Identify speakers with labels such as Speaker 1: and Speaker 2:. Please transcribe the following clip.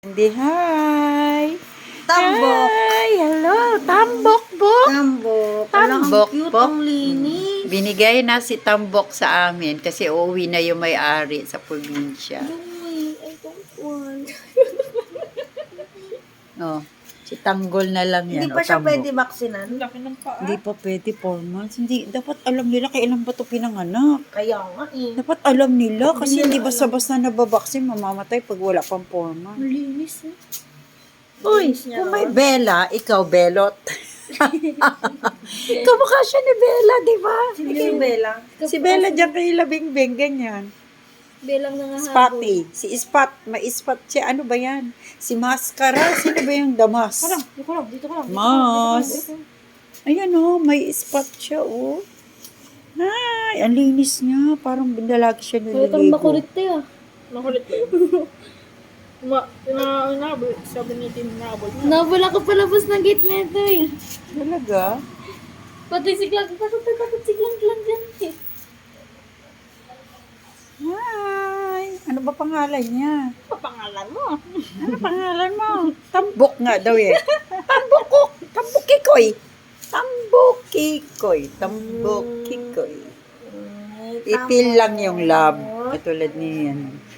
Speaker 1: Hindi, hi!
Speaker 2: Tambok.
Speaker 1: Hi! Hello! Tambok po!
Speaker 2: Tambok.
Speaker 1: Tambok
Speaker 2: Ang cute,
Speaker 1: po.
Speaker 2: ang linis.
Speaker 1: Binigay na si Tambok sa amin kasi uuwi na yung may-ari sa probinsya.
Speaker 2: Ay, I don't want.
Speaker 1: Oh, si Tanggol na lang yan.
Speaker 2: Hindi pa
Speaker 1: o
Speaker 2: siya
Speaker 1: Tambok.
Speaker 2: pwede vaksinan.
Speaker 1: Hindi pa pwede, 4 months. Hindi, dapat alam nila kailan ba ito pinanganak.
Speaker 2: Kaya nga eh.
Speaker 1: Dapat alam nila kasi
Speaker 2: Hindi
Speaker 1: hindi
Speaker 2: nila
Speaker 1: basta-basta nababaksin, mamamatay pag wala pang 4 months.
Speaker 2: Malinis eh.
Speaker 1: Uy,
Speaker 2: Linis niya
Speaker 1: kung may
Speaker 2: naman.
Speaker 1: Bella, ikaw Belot. Kamukha siya ni Bella, di ba?
Speaker 2: Sino si Bella?
Speaker 1: Si Bella dyan kay Labing-bing, ganyan.
Speaker 2: Belang nangahabol.
Speaker 1: Spotty. Si Spot. May Spot siya. Ano ba yan? Si Mascara. Sino ba yung Damas?
Speaker 2: Dito ko lang.
Speaker 1: Mas. Ayan o. May Spot siya o. Ay, ang linis niya. Parang lagi siya naliligo.
Speaker 2: ah. Makulit ba sabi ni Tim nabol.
Speaker 3: Nabal ako palabas ng gate na ito eh.
Speaker 1: Talaga?
Speaker 3: Pati siglang, takot siglang dyan eh.
Speaker 1: Hi. Ano ba pangalan niya?
Speaker 2: Ano pangalan mo?
Speaker 1: Ano pangalan mo? Tambok nga daw eh. Tambok Kikoy. Tambok Kikoy. Tambok Kikoy. Ipil lang yung love. Katulad niyan.